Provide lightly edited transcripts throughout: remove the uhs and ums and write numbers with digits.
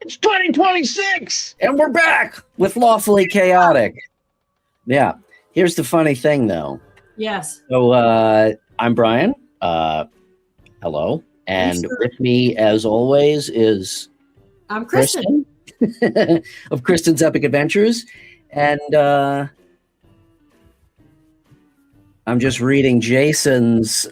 It's 2026, and we're back with Lawfully Chaotic. Yeah. Here's the funny thing, though. Yes. So I'm Brian. Hello. And with me, as always, is I'm Kristen. of Kristen's Epic Adventures. And I'm just reading Jason's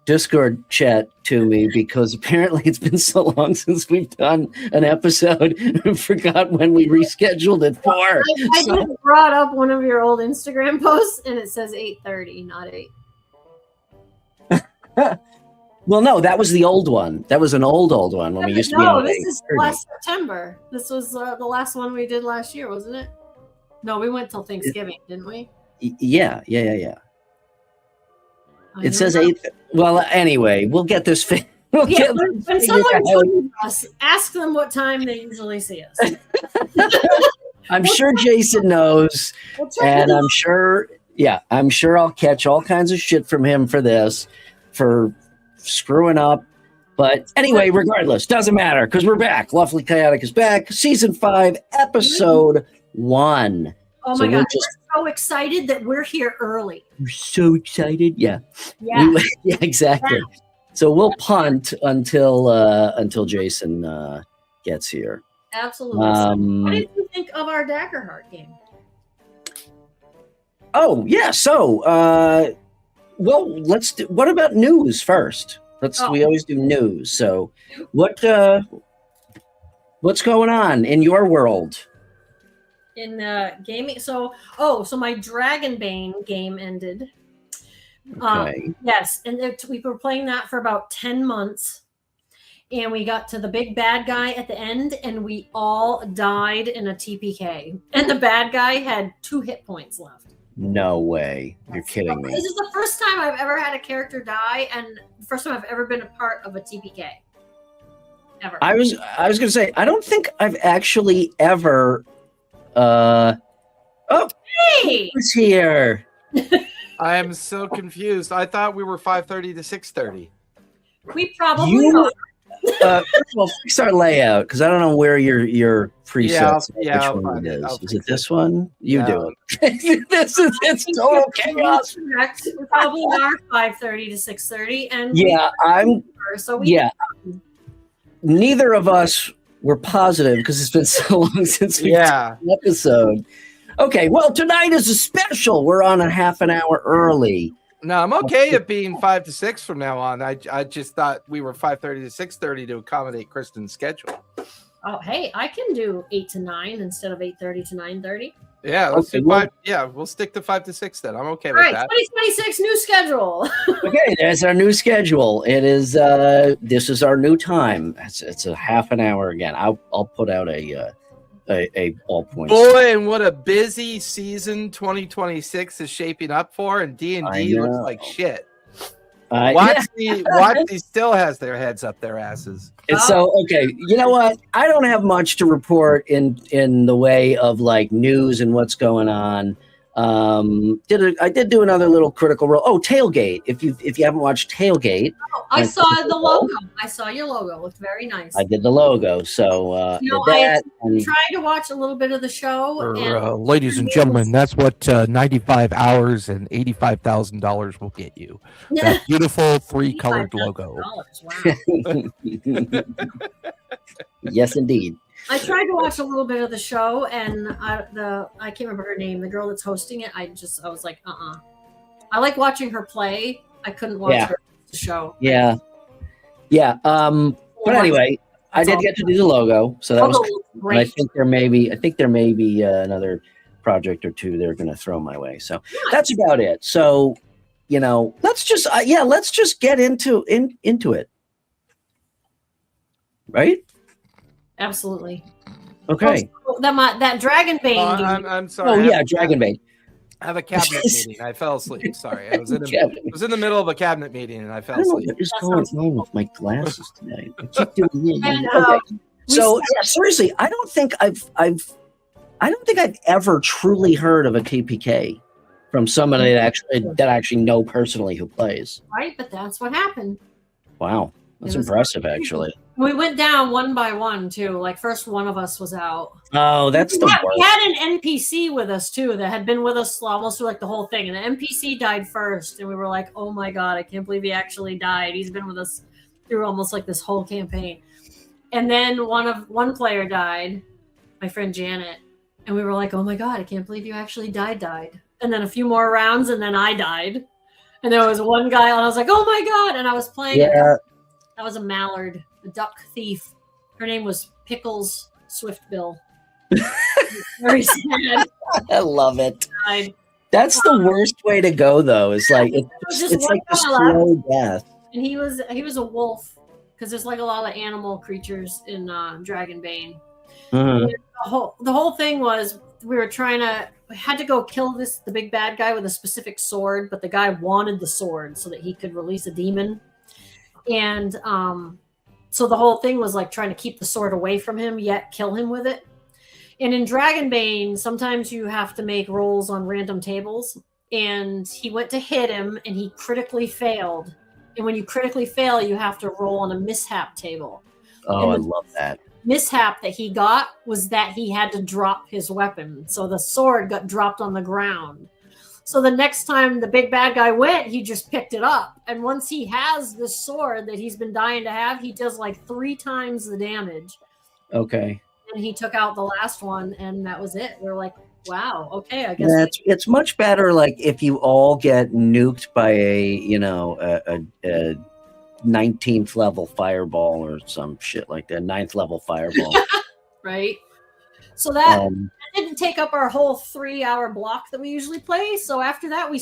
Discord chat to me because apparently it's been so long since we've done an episode. I forgot when we rescheduled it for. I just brought up one of your old Instagram posts and it says 8:30, not 8. Well, no, that was the old one. That was an old one when we used to be on. No, this is last September. This was the last one we did last year, wasn't it? No, we went till Thanksgiving, didn't we? Yeah. It says 8. Well, anyway, we'll get this. When someone joins us, ask them what time they usually see us. I'm sure Jason knows, and I'm sure I'll catch all kinds of shit from him for this, for screwing up. But anyway, regardless, doesn't matter because we're back. Lawfully Chaotic is back. Season 5, episode 1. Oh my God, we're so excited that we're here early. We're so excited. Yeah. Yeah. Yeah, exactly. Yeah. So we'll punt until Jason gets here. Absolutely. What did you think of our Daggerheart game? Oh, yeah. So, well, let's do, what about news first? We always do news. So what's going on in your world? In gaming, so my Dragonbane game ended. Okay. Yes, and we were playing that for about 10 months, and we got to the big bad guy at the end, and we all died in a TPK, and the bad guy had 2 hit points left. No way! You're kidding me. This is the first time I've ever had a character die, and the first time I've ever been a part of a TPK. Ever. I was gonna say I don't think I've actually ever. Hey! Who's here? I am so confused. I thought we were 5:30 to 6:30. We probably are. First of all, fix our layout because I don't know where your presets. Yeah, which one it is. I'll Is it this one? You do it. It's I total chaos. Correct. We probably are 5:30 to 6:30, and Neither of us were positive because it's been so long since we did an episode. Okay, well, tonight is a special. We're on a half an hour early. No, I'm okay at being 5 to 6 from now on. I just thought we were 5:30 to 6:30 to accommodate Kristen's schedule. Oh, hey, I can do 8 to 9 instead of 8:30 to 9:30. Yeah, let's do 5. Yeah, we'll stick to 5 to 6 then. I'm okay with that. 2026 new schedule. Okay, there's our new schedule. It is this is our new time. It's a half an hour again. I'll put out a all points. Boy, and what a busy season 2026 is shaping up for, and D&D looks like shit. Watch still has their heads up their asses. And so, okay, you know what? I don't have much to report in the way of like news and what's going on. I did do another little Critical Role. Oh, Tailgate. If you haven't watched Tailgate, I saw the logo. I saw your logo. It looked very nice. I did the logo. So I tried to watch a little bit of the show. Ladies and gentlemen, that's what 95 hours and $85,000 will get you. That beautiful 3-colored logo. Wow. Yes, indeed. I tried to watch a little bit of the show, and I can't remember her name. The girl that's hosting it, I was like, I like watching her play. I couldn't watch her show. Yeah. But anyway, I did get to do the logo, so that was great. I think there may be another project or two they're going to throw my way. So that's about it. So, let's just get into it. Right? Absolutely. Okay. That Dragonbane game. I'm sorry. Oh yeah, Dragonbane. I have a cabinet meeting. I fell asleep. Sorry, I was in the middle of a cabinet meeting and I fell asleep. What is going on with my glasses tonight? I keep doing it. Okay. So seriously, I don't think I've ever truly heard of a TPK from somebody that I actually know personally who plays. Right, but that's what happened. Wow. That's It was- impressive, actually. We went down one by one too. Like first one of us was out. Oh, that's the We worst. had an NPC with us too that had been with us almost through like the whole thing, and the NPC died first, and we were like, "Oh my god, I can't believe he actually died. He's been with us through almost like this whole campaign." And then one player died, my friend Janet, and we were like, "Oh my god, I can't believe you actually died." And then a few more rounds, and then I died, and there was one guy, and I was like, "Oh my god!" And I was playing. Yeah. That was a mallard, a duck thief. Her name was Pickles Swiftbill. Very sad. I love it. Died. That's the worst way to go, though. It's like was just it's one like a guy left. slow death. And he was a wolf because there's like a lot of animal creatures in Dragonbane. Mhm. The whole thing was we had to go kill the big bad guy with a specific sword, but the guy wanted the sword so that he could release a demon. And so the whole thing was like trying to keep the sword away from him, yet kill him with it. And in Dragonbane, sometimes you have to make rolls on random tables. And he went to hit him, and he critically failed. And when you critically fail, you have to roll on a mishap table. Oh, I And the love that. mishap that he got was that he had to drop his weapon. So the sword got dropped on the ground. So the next time the big bad guy went, he just picked it up. And once he has this sword that he's been dying to have, he does like 3 times the damage. Okay. And he took out the last one, and that was it. We're like, wow, okay, I guess. It's much better like if you all get nuked by a 19th level fireball or some shit like that, 9th level fireball. Right? So that Um, didn't take up our whole 3-hour block that we usually play. So after that, we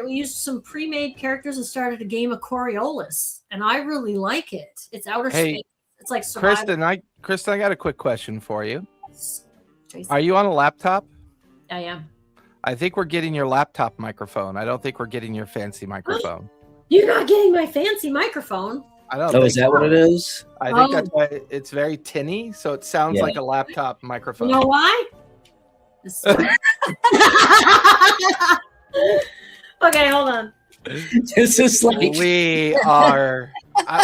used some pre-made characters and started a game of Coriolis. And I really like it. It's outer Hey, space. It's like survival. Kristen, I got a quick question for you. Tracy. Are you on a laptop? I am. I think we're getting your laptop microphone. I don't think we're getting your fancy microphone. You're not getting my fancy microphone. I don't. oh, think is that what it is? I think Oh. that's why it's very tinny, so it sounds Yeah. like a laptop microphone. You know why? This is- okay, hold on. This is like We are.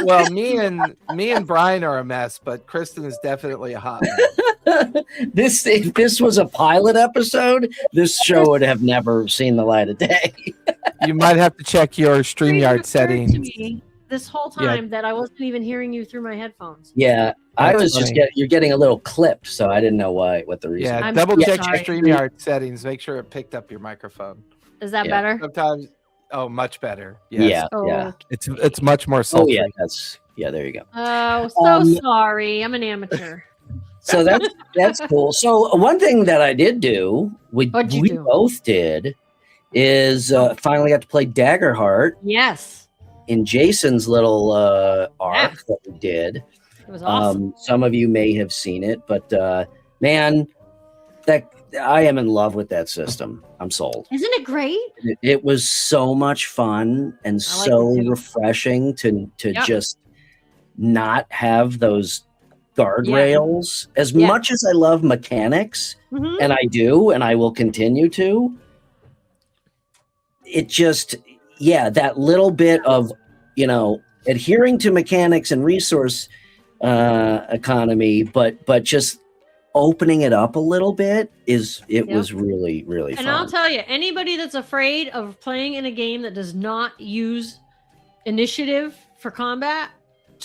Well, me and Brian are a mess, but Kristen is definitely a hot mess. this. If this was a pilot episode, this show would have never seen the light of day. You might have to check your StreamYard Occurred to settings. me this whole Yeah. time that I wasn't even hearing you through my headphones. Yeah, I That's was just funny. you're getting a little clipped, so I didn't know what the reason. Yeah, I'm double so check sorry. your StreamYard settings. Make sure it picked up your microphone. Is that Yeah. better? Sometimes, much better. Yes. Yeah, Oh, yeah. It's much more Oh sultry. yeah, there you go. Oh, so Um, sorry. I'm an amateur. So that's cool. So one thing that I did do, What'd you we do? both did, is finally got to play Daggerheart Yes. in Jason's little arc Yeah. that we did. It was awesome. Some of you may have seen it, but man, that I am in love with that system. I'm sold. Isn't it great? It was so much fun and I like so it too. refreshing to Yep. just not have those guardrails. As Yeah. much as I love mechanics, Mhm. and I do, and I will continue to, it just, that little bit of, adhering to mechanics and resource economy, but just opening it up a little bit was really, really And fun. I'll tell you, anybody that's afraid of playing in a game that does not use initiative for combat,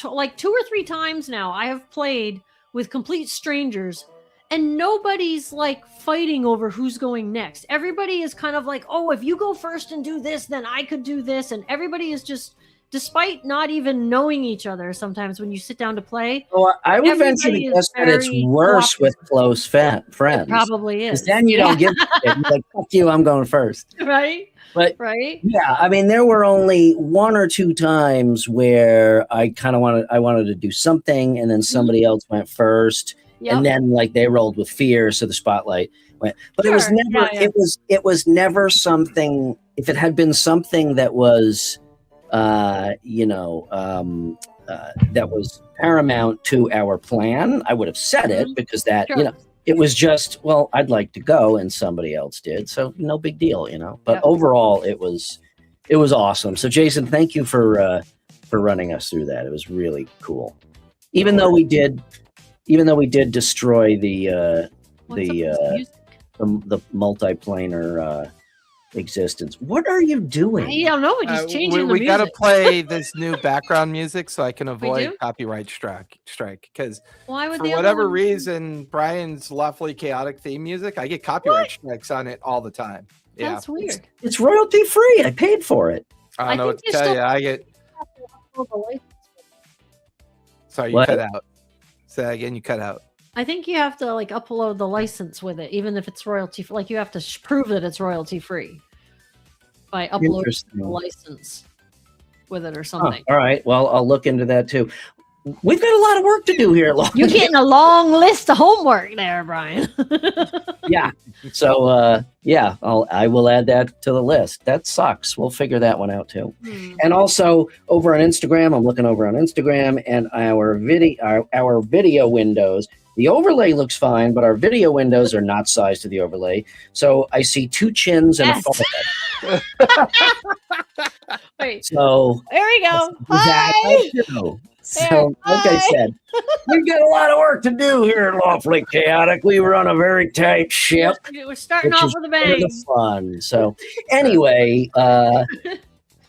like 2 or 3 times now, I have played with complete strangers, and nobody's like fighting over who's going next. Everybody is kind of like, oh, if you go first and do this, then I could do this. And everybody is just, despite not even knowing each other, sometimes when you sit down to play, Well, I would venture everybody to is guess that it's very worse with cooperative. close friends. it probably Because is. then you don't give a shit. You're like, fuck you, I'm going first. right? But Right? yeah, I mean, there were only 1 or 2 times where I kind of wanted to do something, and then somebody else went first, Yep. and then like they rolled with fear, so the spotlight went. But it was Sure, never. yeah. It was never something. If it had been something that was, that was paramount to our plan, I would have said it Mhm. because that Sure. it was just, well, I'd like to go, and somebody else did, so no big deal, But Yep. overall, it was awesome. So, Jason, thank you for for running us through that. It was really cool. Even though we did destroy the multiplanar existence. What are you doing? I don't know. We're just changing the we music. got to play this new background music so I can avoid do? copyright strike. Because Why would for the other whatever one- reason, Brian's Lawfully Chaotic theme music, I get copyright strikes on it all the time. Yeah, That's weird. It's royalty free. I paid for it. I don't know what think to tell you're you. I get. Sorry, you What? cut out. Say that again. You cut out. I think you have to like upload the license with it, even if it's royalty. Like you have to prove that it's royalty free by uploading Interesting. the license with it or Huh, something. all right. Well, I'll look into that too. We've got a lot of work to do here at Lawfully. You're getting a long list of homework there, Brian. Yeah. So I will add that to the list. That sucks. We'll figure that one out too. And also over on Instagram, I'm looking over on Instagram and our video windows. The overlay looks fine, but our video windows are not sized to the overlay. So I see 2 chins and Yes. a forehead. Wait, So there we go. that Hi. too. So, like I Hi. said, we've got a lot of work to do here at Lawfully Chaotic. We run a very tight ship. We're starting which off is with a part of bang. the fun. So anyway,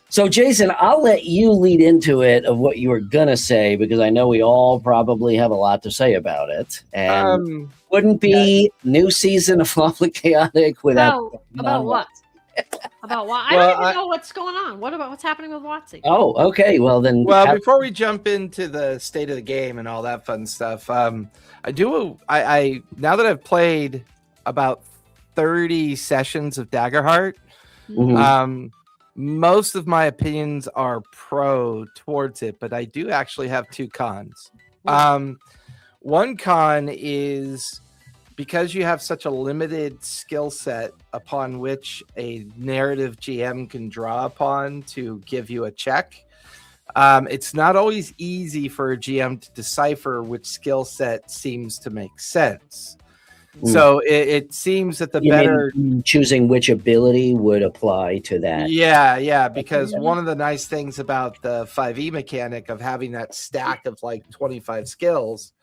so Jason, I'll let you lead into it of what you were gonna say because I know we all probably have a lot to say about it, and wouldn't be new season of Lawfully Chaotic without About what? About what? I Well, don't even know what's going on. What's happening with Watsy? Oh, okay. Well then, Well, before we jump into the state of the game and all that fun stuff, I now that I've played about 30 sessions of Daggerheart, Mhm. most of my opinions are pro towards it, but I do actually have 2 cons. One con is because you have such a limited skill set upon which a narrative GM can draw upon to give you a check. It's not always easy for a GM to decipher which skill set seems to make sense. So it seems that the You better mean choosing which ability would apply to that. yeah, because one of the nice things about the 5e mechanic of having that stack of like 25 skills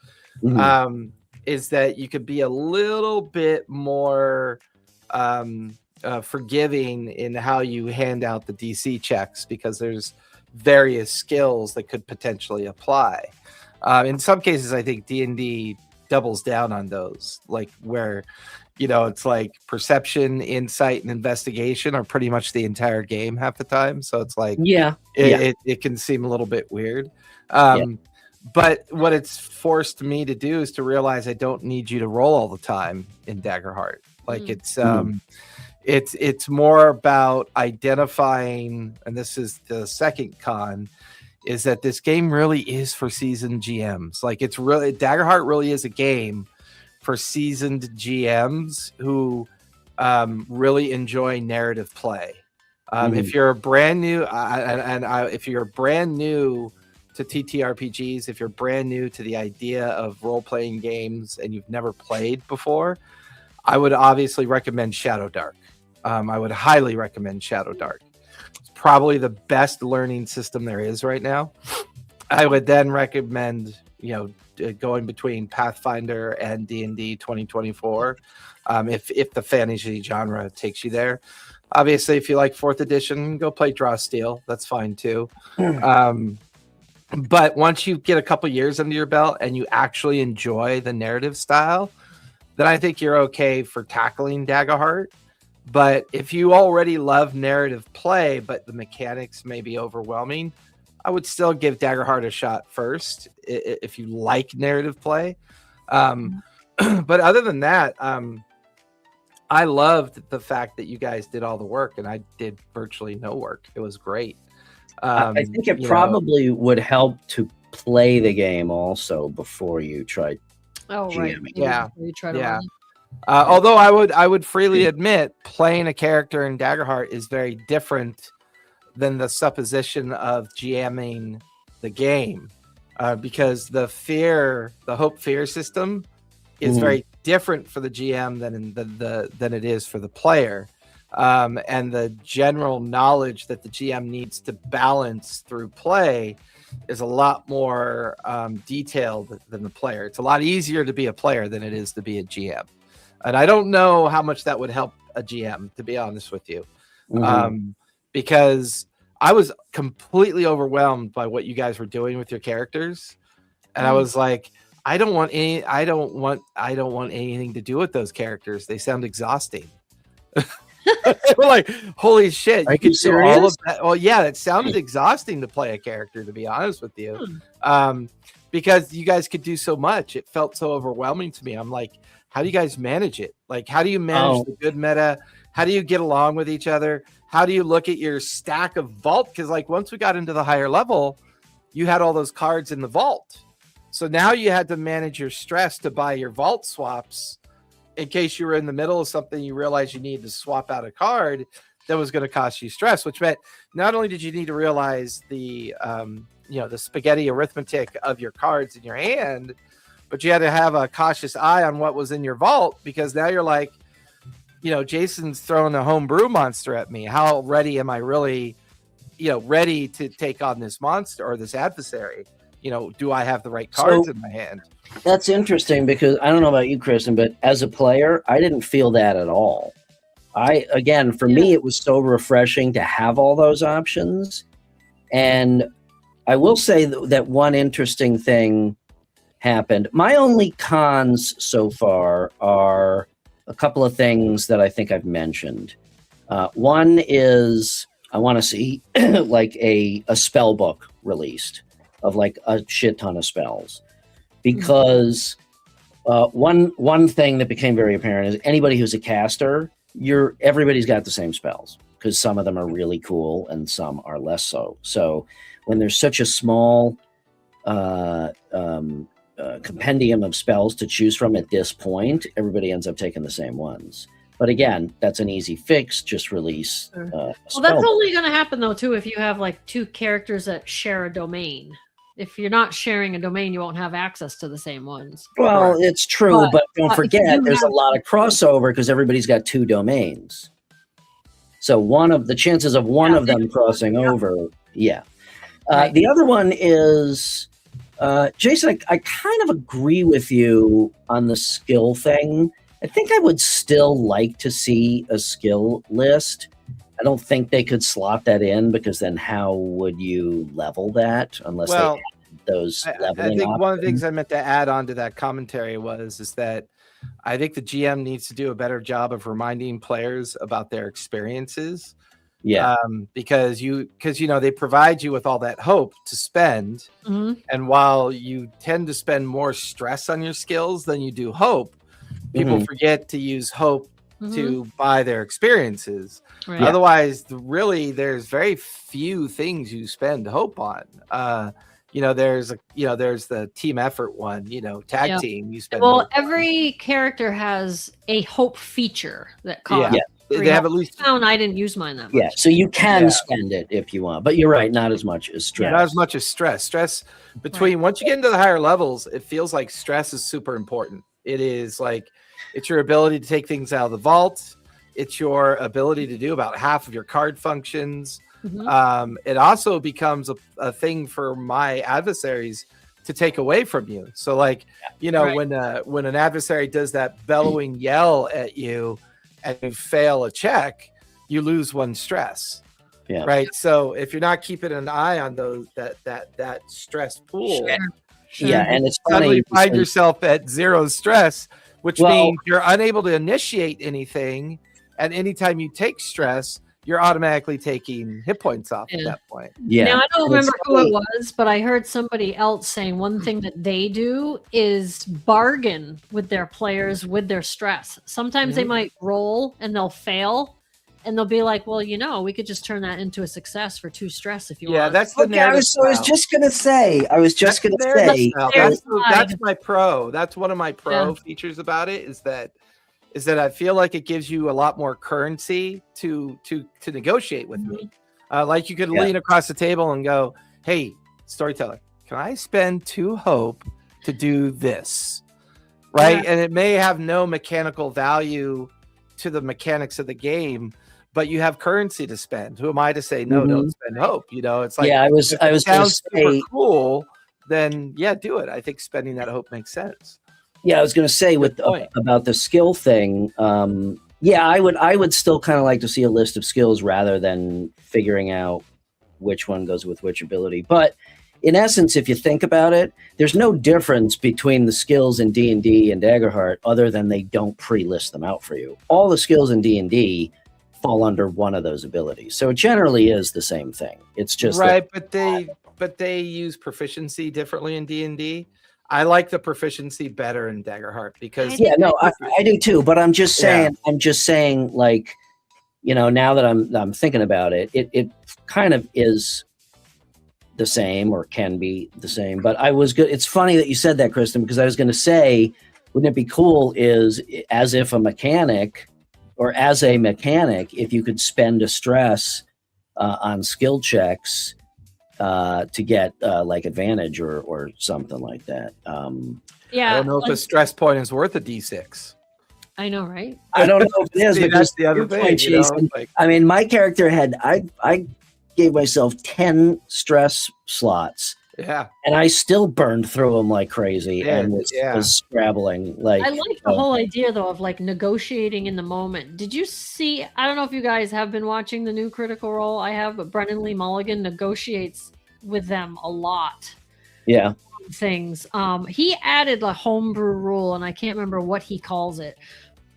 is that you could be a little bit more forgiving in how you hand out the DC checks because there's various skills that could potentially apply. In some cases, I think D&D doubles down on those, like where, it's like perception, insight, and investigation are pretty much the entire game half the time. So it's like, it can seem a little bit weird. But what it's forced me to do is to realize I don't need you to roll all the time in Daggerheart. Like it's more about identifying, and this is the second con, is that this game really is for seasoned GMs. Like Daggerheart really is a game for seasoned GMs who really enjoy narrative play. If you're brand new, if you're brand new to TTRPGs, if you're brand new to the idea of role-playing games and you've never played before, I would obviously recommend Shadow Dark. I would highly recommend Shadow Dark. It's probably the best learning system there is right now. I would then recommend, going between Pathfinder and D&D 2024, if the fantasy genre takes you there. Obviously, if you like 4th edition, go play Draw Steel. That's fine too. But once you get a couple years under your belt and you actually enjoy the narrative style, then I think you're okay for tackling Daggerheart. But if you already love narrative play, but the mechanics may be overwhelming, I would still give Daggerheart a shot first if you like narrative play. But other than that, I loved the fact that you guys did all the work and I did virtually no work. It was great. I think it probably would help to play the game also before you try. Oh, right. GMing. Yeah. You try to Yeah. run it. Although I would freely admit playing a character in Daggerheart is very different than the supposition of GMing the game, because the hope fear system is very different for the GM than it is for the player. and the general knowledge that the GM needs to balance through play is a lot more detailed than the player. It's a lot easier to be a player than it is to be a GM. And I don't know how much that would help a GM, to be honest with you, because I was completely overwhelmed by what you guys were doing with your characters. And I was like, I don't want anything to do with those characters. They sound exhausting. Like, holy shit! Are you serious? All of that. Well, yeah, it sounded exhausting to play a character, to be honest with you, because you guys could do so much. It felt so overwhelming to me. I'm like, how do you guys manage it? Like, how do you manage the good meta? How do you get along with each other? How do you look at your stack of vault? Because like once we got into the higher level, you had all those cards in the vault. So now you had to manage your stress to buy your vault swaps in case you were in the middle of something, you realized you needed to swap out a card that was going to cost you stress, which meant not only did you need to realize the, the spaghetti arithmetic of your cards in your hand, but you had to have a cautious eye on what was in your vault, because now you're like, Jason's throwing a homebrew monster at me. How ready am I really, ready to take on this monster or this adversary? Do I have the right cards in my hand? That's interesting, because I don't know about you, Kristen, but as a player, I didn't feel that at all. For me, it was so refreshing to have all those options. And I will say that one interesting thing happened. My only cons so far are a couple of things that I think I've mentioned. One is I want to see like a spell book released of like a shit ton of spells. Because one thing that became very apparent is anybody who's a caster, everybody's got the same spells, because some of them are really cool and some are less so. So when there's such a small compendium of spells to choose from at this point, everybody ends up taking the same ones. But again, that's an easy fix. Just release. Well, that's only going to happen though too if you have like two characters that share a domain. If you're not sharing a domain, you won't have access to the same ones. Well, it's true, but don't forget, there's a lot of crossover because everybody's got two domains. So the chances of one of them crossing over, Right. The other one is, Jason, I kind of agree with you on the skill thing. I think I would still like to see a skill list. I don't think they could slot that in, because then how would you level that unless they added those leveling I think options? one of the things I meant to add on to that commentary is that I think the GM needs to do a better job of reminding players about their experiences. Yeah. Because they provide you with all that hope to spend. Mm-hmm. And while you tend to spend more stress on your skills than you do hope, people forget to use hope to buy their experiences. Right. Otherwise, there's very few things you spend hope on. There's the team effort one, tag team. You spend. Well, every character has a hope feature that costs. Yeah. They have at least. I didn't use mine that much. Yeah, so you can spend it if you want, but you're right, not as much as stress. Not as much as stress. Stress between once you get into the higher levels, it feels like stress is super important. It is like it's your ability to take things out of the vault. It's your ability to do about half of your card functions. It also becomes a thing for my adversaries to take away from you. So like, when an adversary does that bellowing yell at you and you fail a check, you lose one stress. Yeah. Right. So if you're not keeping an eye on that stress pool, yeah, and it's suddenly funny, find yourself at zero stress, which means you're unable to initiate anything. And anytime you take stress, you're automatically taking hit points off at that point. Yeah. Now, I don't remember who it was, but I heard somebody else saying one thing that they do is bargain with their players with their stress. Sometimes they might roll and they'll fail. And they'll be like, well, we could just turn that into a success for 2 stress if you want. Yeah, that's the I was just going to say. That's my pro. That's one of my pro features about it is that I feel like it gives you a lot more currency to negotiate with me. Like you could lean across the table and go, hey, storyteller, can I spend 2 hope to do this? Right. Yeah. And it may have no mechanical value to the mechanics of the game, but you have currency to spend. Who am I to say no? Don't spend hope. It's like I was gonna sounds super say, cool. Then do it. I think spending that hope makes sense. Yeah, I was going to say about the skill thing. I would still kind of like to see a list of skills rather than figuring out which one goes with which ability. But in essence, if you think about it, there's no difference between the skills in D&D and Daggerheart other than they don't pre-list them out for you. All the skills in D&D fall under one of those abilities, so it generally is the same thing. It's just right, but they use proficiency differently in D&D. I like the proficiency better in Daggerheart because I do too. But I'm just saying, like, now that I'm thinking about it, it kind of is the same or can be the same. But it's funny that you said that, Kristen, because I was going to say, wouldn't it be cool as a mechanic, if you could spend a stress on skill checks to get like advantage or something like that. I don't know if a stress point is worth a D6. I know, right? I don't know if it is. That's the other thing. I mean, my character I gave myself 10 stress slots. Yeah. And I still burned through them like crazy and was scrabbling. Like, I like the whole idea though of like negotiating in the moment. Did you see? I don't know if you guys have been watching the new Critical Role. I have, but Brennan Lee Mulligan negotiates with them a lot. Yeah. Things. He added a homebrew rule, and I can't remember what he calls it.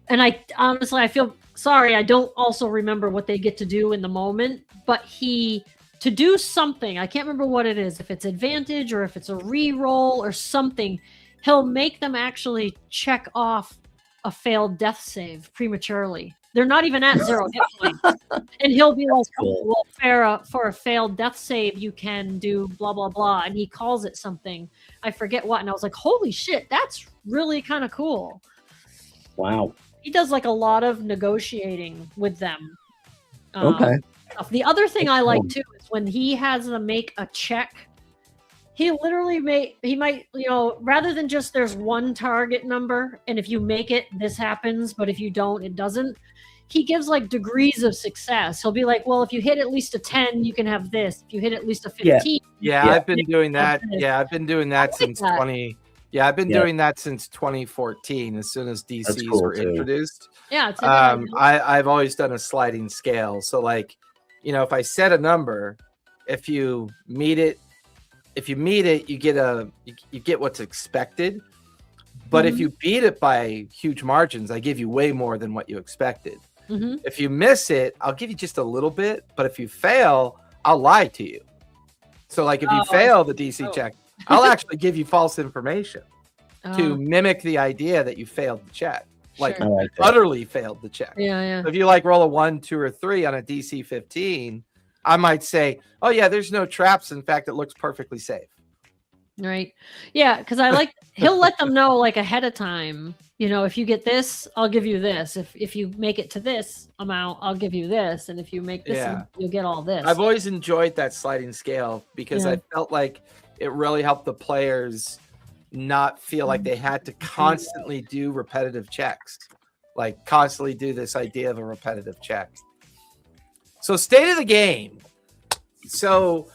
And I honestly, I feel sorry. I don't also remember what they get to do in the moment, but to do something, I can't remember what it is, if it's advantage or if it's a re-roll or something, he'll make them actually check off a failed death save prematurely. They're not even at 0 hit points. And he'll be like, well, for a failed death save, you can do blah, blah, blah. And he calls it something. I forget what. And I was like, holy shit, that's really kind of cool. Wow. He does like a lot of negotiating with them. Okay. The other thing I like too is when he has them make a check, he literally might, rather than just there's one target number, and if you make it, this happens, but if you don't, it doesn't. He gives like degrees of success. He'll be like, well, if you hit at least a 10, you can have this. If you hit at least a 15. Yeah, I've been doing that. Yeah, I've been doing that since 20. Yeah, I've been doing that since 2014. As soon as DCs were introduced. Yeah, I've always done a sliding scale. So like, if I set a number, if you meet it, you get what's expected. But if you beat it by huge margins, I give you way more than what you expected. Mm-hmm. If you miss it, I'll give you just a little bit. But if you fail, I'll lie to you. So like if you fail the DC check, I'll actually give you false information to mimic the idea that you failed the check. Like utterly failed the check. Yeah. So if you like roll a 1, 2, or 3 on a DC 15, I might say, oh yeah, there's no traps. In fact, it looks perfectly safe. Right. Yeah, because he'll let them know like ahead of time, if you get this, I'll give you this. If you make it to this amount, I'll give you this. And if you make this, you'll get all this. I've always enjoyed that sliding scale because I felt like it really helped the players not feel like they had to constantly do repetitive checks, like constantly do this idea of a repetitive check. So state of the game. So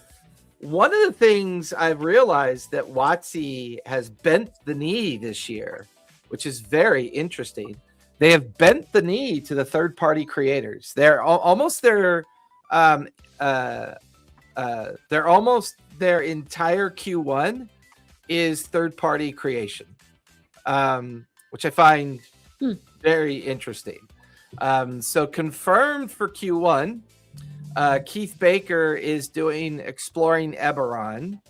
one of the things I've realized that WotC has bent the knee this year, which is very interesting. They have bent the knee to the third-party creators. They're almost their entire Q1 is third-party creation, which I find very interesting. So confirmed for Q1. Keith Baker is doing Exploring Eberron.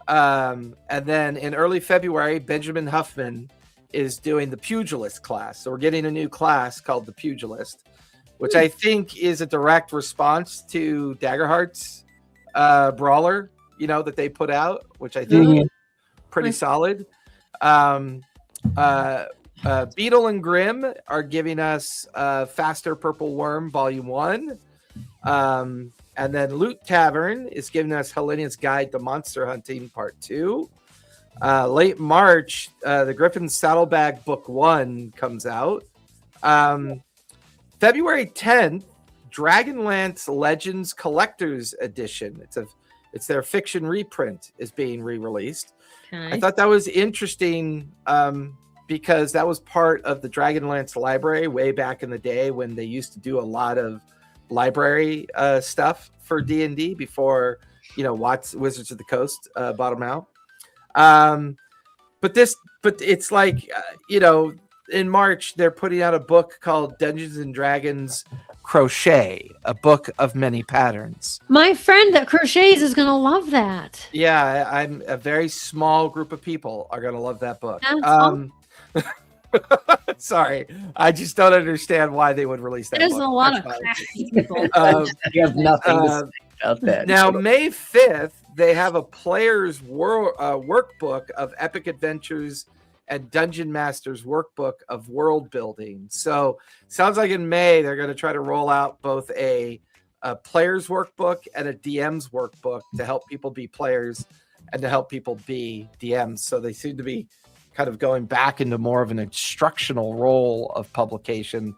And then in early February, Benjamin Huffman is doing the Pugilist class. So we're getting a new class called the Pugilist, which I think is a direct response to Daggerheart's Brawler, that they put out, which I think is pretty solid. Beetle and Grimm are giving us Faster Purple Worm Volume 1. And then Loot Tavern is giving us Helena's Guide to Monster Hunting Part 2. Late March, the Griffin's Saddlebag Book 1 comes out. February 10th, Dragonlance Legends Collector's Edition. It's their fiction reprint is being re-released. Okay. I thought that was interesting because that was part of the Dragonlance library way back in the day when they used to do a lot of library stuff for D&D before, Wizards of the Coast bought them out. But it's like, in March, they're putting out a book called Dungeons and Dragons Crochet, a book of many patterns. My friend that crochets is going to love that. Yeah, I'm a very small group of people are going to love that book. Sorry, I just don't understand why they would release that. There's book. a lot That's of fine. crafty people. You have nothing to say about that. Now, May 5th, they have a player's workbook of epic adventures and Dungeon Master's workbook of world building. So sounds like in May, they're going to try to roll out both a player's workbook and a DM's workbook to help people be players and to help people be DMs. So they seem to be kind of going back into more of an instructional role of publication.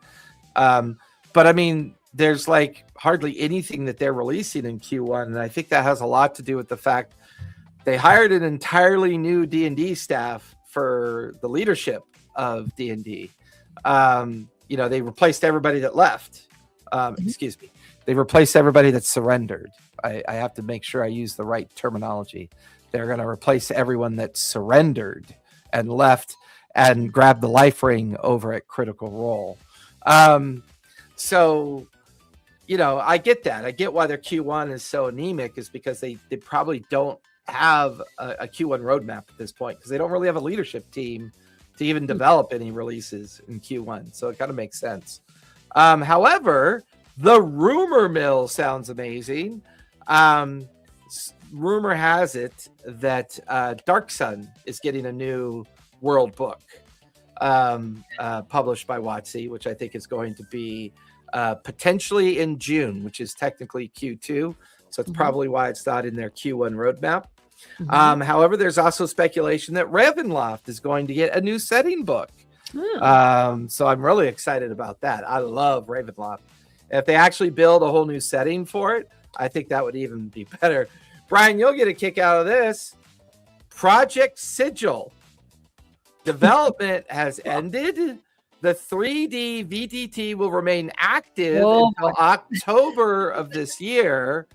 But I mean, there's like hardly anything that they're releasing in Q1. And I think that has a lot to do with the fact they hired an entirely new D&D staff for the leadership of D&D. They replaced everybody that left. Excuse me. They replaced everybody that surrendered. I have to make sure I use the right terminology. They're going to replace everyone that surrendered and left and grabbed the life ring over at Critical Role. So, I get that. I get why their Q1 is so anemic is because they probably don't have a Q1 roadmap at this point because they don't really have a leadership team to even develop any releases in Q1. So it kind of makes sense. However, the rumor mill sounds amazing. Rumor has it that Dark Sun is getting a new world book published by WotC, which I think is going to be potentially in June, which is technically Q2. So it's probably why it's not in their Q1 roadmap. However, there's also speculation that Ravenloft is going to get a new setting book. So I'm really excited about that. I love Ravenloft. If they actually build a whole new setting for it, I think that would even be better. Brian, you'll get a kick out of this. Project Sigil. Development has ended. The 3D VTT will remain active until October of this year,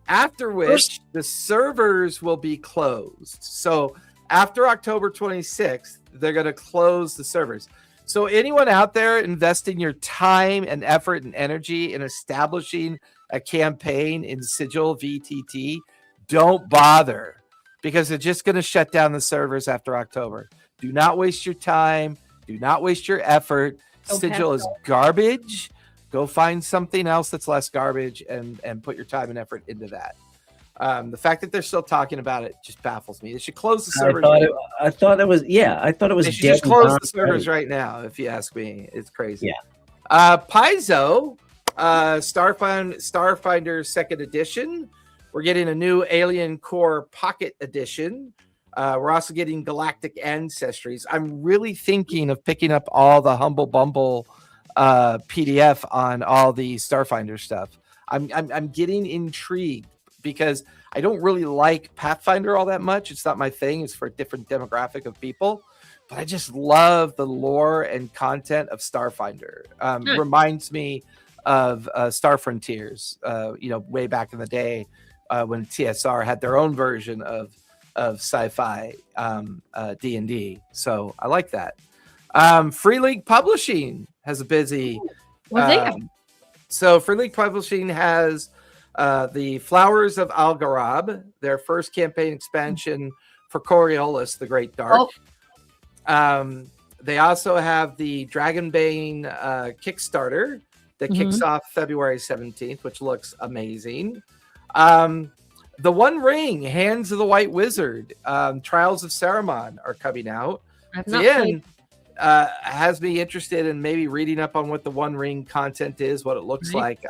after which the servers will be closed. So after October 26th, they're going to close the servers. So anyone out there investing your time and effort and energy in establishing a campaign in Sigil VTT, don't bother because they're just going to shut down the servers after October. Do not waste your time. Do not waste your effort. Sigil is garbage. Go find something else that's less garbage and put your time and effort into that. The fact that they're still talking about it just baffles me. They should close the servers. I thought it was. They should just close the servers right now. If you ask me, it's crazy. Yeah. Paizo, Starfinder Second Edition. We're getting a new Alien Core Pocket Edition. We're also getting Galactic Ancestries. I'm really thinking of picking up all the Humble Bumble PDF on all the Starfinder stuff. I'm getting intrigued because I don't really like Pathfinder all that much. It's not my thing. It's for a different demographic of people. But I just love the lore and content of Starfinder. Reminds me of Star Frontiers, way back in the day when TSR had their own version of sci-fi D&D. So I like that. Free League Publishing has a busy... So Free League Publishing has the Flowers of Algarab, their first campaign expansion for Coriolis, the Great Dark. They also have the Dragonbane Kickstarter that kicks off February 17th, which looks amazing. The One Ring, Hands of the White Wizard, Trials of Saruman are coming out. Again, has me interested in maybe reading up on what the One Ring content is, what it looks like.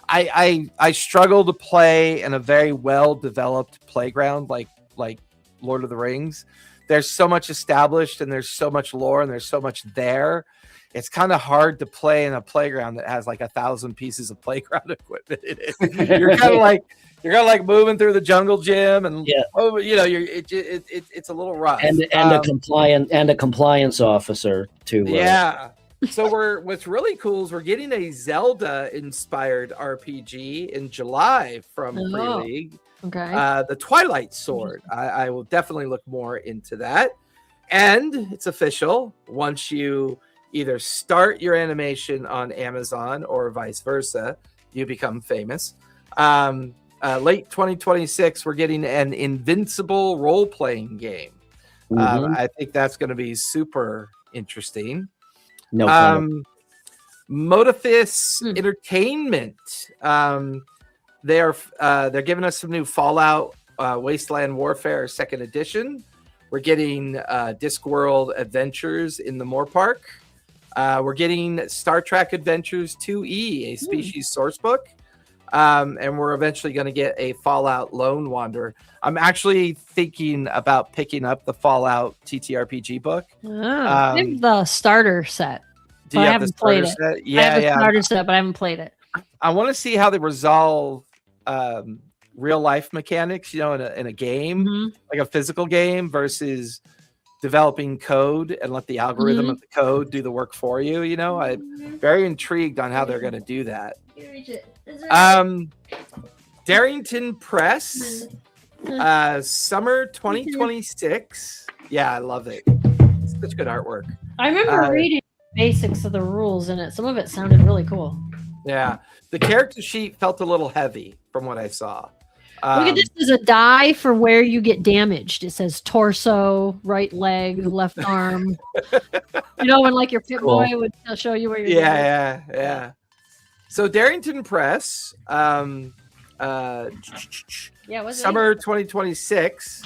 I struggle to play in a very well-developed playground like Lord of the Rings. There's so much established and there's so much lore and there's so much there. it's kind of hard to play in a playground that has like 1,000 pieces of playground equipment in it. You're kind of like moving through the jungle gym, and it's a little rough. And a compliance officer too. Yeah. So what's really cool is we're getting a Zelda inspired RPG in July from Free League. Okay. The Twilight Sword. I will definitely look more into that. And it's official. Once you either start your animation on Amazon or vice versa, you become famous. Late 2026, we're getting an Invincible role-playing game. I think that's going to be super interesting. No. Motifus Entertainment. They're giving us some new Fallout Wasteland Warfare 2nd Edition. We're getting Discworld Adventures in the Moore Park. We're getting Star Trek Adventures 2E, a species source book. And we're eventually going to get a Fallout Lone Wanderer. I'm actually thinking about picking up the Fallout TTRPG book. I have the starter set. Do you have the starter set? Yeah, I have the starter set, but I haven't played it. I want to see how they resolve real life mechanics, in a game, like a physical game, versus developing code and let the algorithm of the code do the work for you. I'm very intrigued on how they're going to do that. Darrington Press, summer 2026. Yeah, I love it. It's such good artwork. I remember reading basics of the rules in it. Some of it sounded really cool. Yeah, the character sheet felt a little heavy from what I saw. Look at this. There's a die for where you get damaged. It says torso, right leg, left arm. When like your Pit Boy would show you where you're Yeah. So Darrington Press, summer 2026,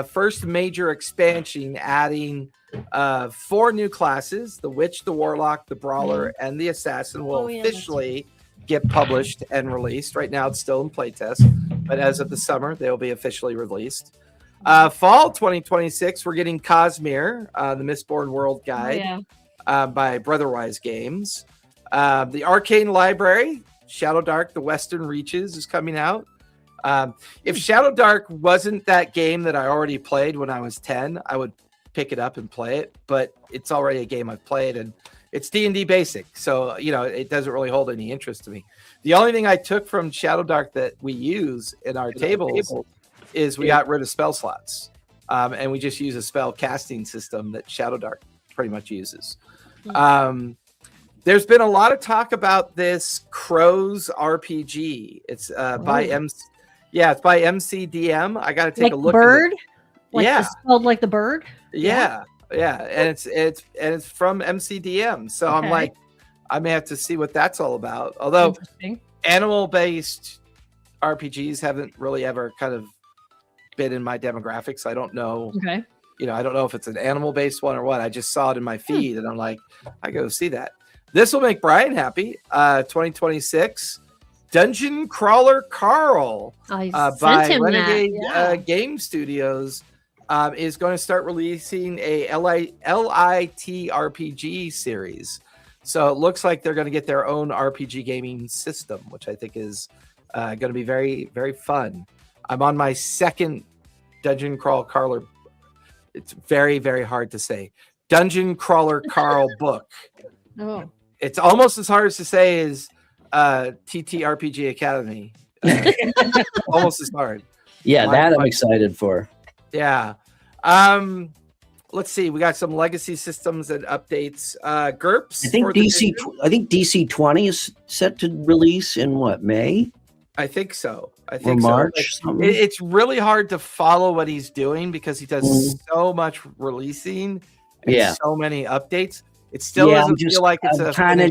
first major expansion, adding 4 new classes: the Witch, the Warlock, the Brawler, and the Assassin will officially get published and released. Right now it's still in playtest, but as of the summer, they'll be officially released. Fall 2026, we're getting Cosmere, the Mistborn World Guide by Brotherwise Games. The Arcane Library, Shadow Dark, The Western Reaches is coming out. If Shadow Dark wasn't that game that I already played when I was 10, I would pick it up and play it, but it's already a game I've played, and it's D&D basic, so it doesn't really hold any interest to me. The only thing I took from Shadow Dark that we use in our tables is we got rid of spell slots, and we just use a spell casting system that Shadow Dark pretty much uses. There's been a lot of talk about this Crows RPG. It's by it's by MCDM. I got to take a look. Bird? It's spelled like the bird? Yeah. And it's from MCDM. So I'm like, I may have to see what that's all about. Although animal-based RPGs haven't really ever kind of been in my demographics. I don't know. Okay. I don't know if it's an animal-based one or what. I just saw it in my feed, and I'm like, I go see that. This will make Brian happy. 2026, Dungeon Crawler Carl by Renegade Game Studios is going to start releasing a LIT RPG series. So it looks like they're going to get their own RPG gaming system, which I think is going to be very, very fun. I'm on my second Dungeon Crawler. It's very, very hard to say. Dungeon Crawler Carl book. Oh. It's almost as hard as to say as TTRPG Academy. Almost as hard. Yeah, I'm excited for. Yeah. Let's see. We got some legacy systems and updates. GURPS. I think DC 20 is set to release in May? I think so. Or March. It's really hard to follow what he's doing because he does so much releasing and so many updates. It still doesn't feel like it's I'm kind of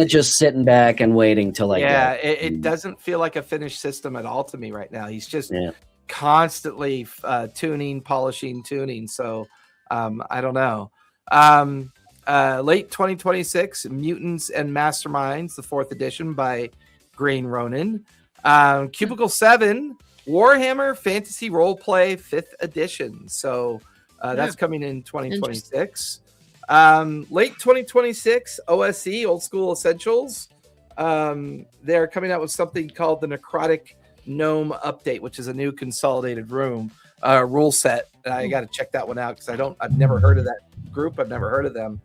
just sitting back and waiting till it doesn't feel like a finished system at all to me right now. He's just constantly polishing. So I don't know. Late 2026, Mutants and Masterminds, the 4th edition by Green Ronin. Cubicle 7, Warhammer Fantasy Roleplay 5th edition. So that's coming in 2026. Late 2026, OSE, Old School Essentials. They're coming out with something called the Necrotic Gnome Update, which is a new consolidated rule set. I got to check that one out because I've never heard of that group. I've never heard of them.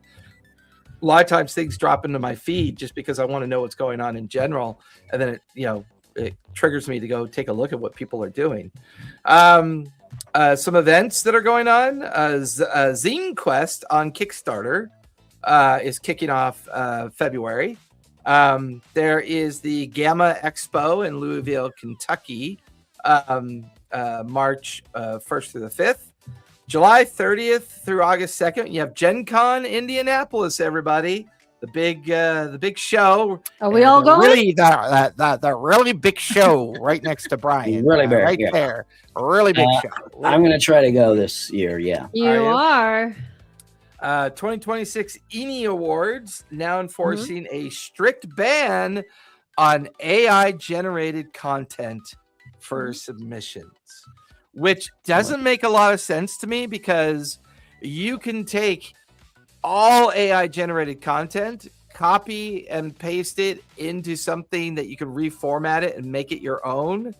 A lot of times things drop into my feed just because I want to know what's going on in general, and then it triggers me to go take a look at what people are doing. Some events that are going on. Zine Quest on Kickstarter is kicking off February. There is the Gamma Expo in Louisville, Kentucky, March 1st through the 5th. July 30th through August 2nd, you have Gen Con Indianapolis, everybody. The big show. Are we all going? Really, the really big show right next to Brian. Really big, right yeah. there. A really big show. I'm going to try to go this year. Yeah. You are. 2026 ENI Awards now enforcing a strict ban on AI-generated content for submissions, which doesn't make a lot of sense to me because you can take all AI-generated content, copy and paste it into something that you can reformat it and make it your own,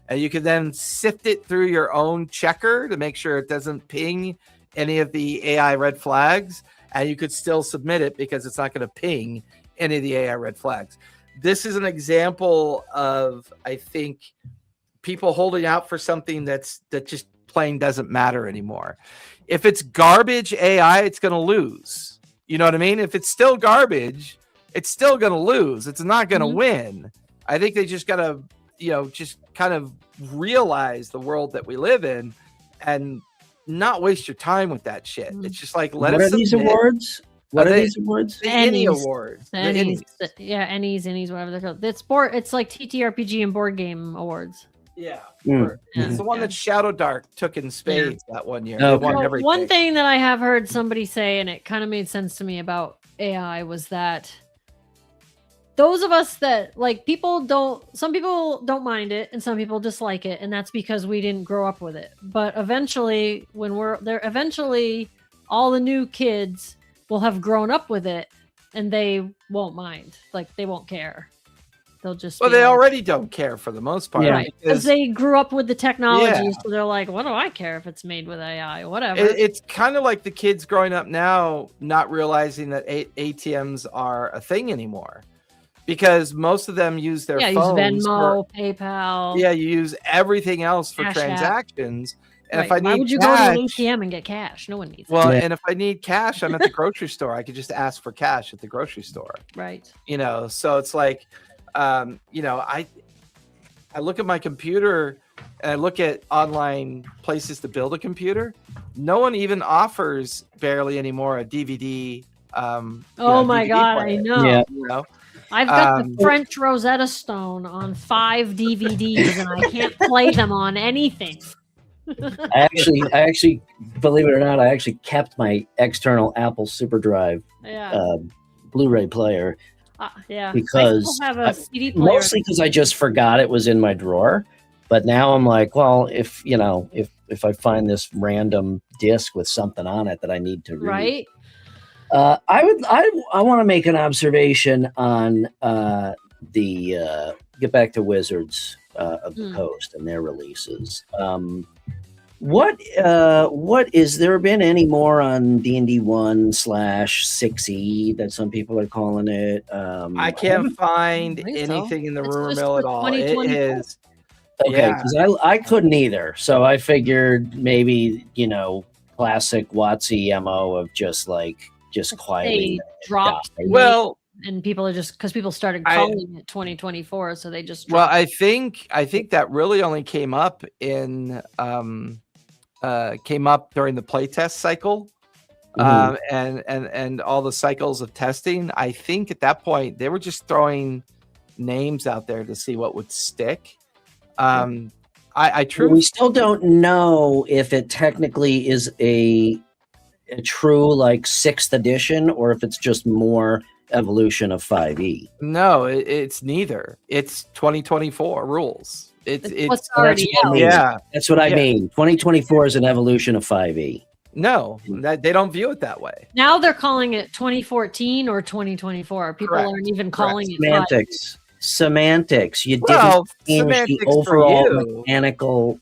and you can then sift it through your own checker to make sure it doesn't ping any of the AI red flags, and you could still submit it because it's not going to ping any of the AI red flags. This is an example of, I think, people holding out for something that just plain doesn't matter anymore. If it's garbage AI, it's going to lose. You know what I mean? If it's still garbage, it's still going to lose. It's not going to win. I think they just got to, just kind of realize the world that we live in and not waste your time with that shit. It's just like, What are these awards? What are these awards? The ENI Awards. The Ennies. Yeah, Ennies, whatever they're called. It's like TTRPG and board game awards. Yeah. Mm. It's the one that Shadow Dark took in spades that one year. Okay. They won Well, everything. one thing that I have heard somebody say, and it kind of made sense to me about AI, was that those of us that some people don't mind it and some people dislike it, and that's because we didn't grow up with it. But eventually, when we're there, all the new kids will have grown up with it and they won't mind. Like, they won't care. They'll just Well, they already don't care for the most part. right, because they grew up with the technology. Yeah. So they're like, what do I care if it's made with AI? Whatever. It's kind of like the kids growing up now not realizing that ATMs are a thing anymore, because most of them use their phones. Use Venmo, PayPal. Yeah, you use everything else for Cash transactions. And Right. if I need Why would you cash, go to an ATM and get cash? No one needs well, it. and if I need cash, I'm at the grocery store. I could just ask for cash at the grocery store. Right. So it's like, I look at my computer and I look at online places to build a computer. No one even offers barely anymore a DVD. Oh my DVD God, player, I know. Yeah. I've got the French Rosetta Stone on 5 DVDs and I can't play them on anything. I actually, believe it or not, I actually kept my external Apple SuperDrive Blu-ray player. Yeah, because I still have a CD player. Mostly because I just forgot it was in my drawer. But now I'm like, well, if I find this random disc with something on it that I need to read, right? I want to make an observation on the get back to Wizards of the Coast and their releases. What is there been any more on D&D 1/6E that some people are calling it? I can't find think so. anything in the It's rumor just mill with at all. 2024. It is. Okay, Yeah. because I couldn't either. So I figured maybe, classic WotC MO of just quietly They dropped. die. Well, and people are just because people started I- calling it 2024, so they just well, dropped. I think that really only came up during the playtest cycle. And all the cycles of testing. I think at that point they were just throwing names out there to see what would stick. I truly We still don't know if it technically is a true 6th edition or if it's just more evolution of 5e. no, it's neither. It's 2024 rules. It's what's already that's what I out. mean. yeah. That's what I Yeah. mean. 2024 is an evolution of 5e. No, they don't view it that way. Now they're calling it 2014 or 2024. People Correct. aren't even calling it Semantics. You Well, didn't change the semantics for overall you. mechanical.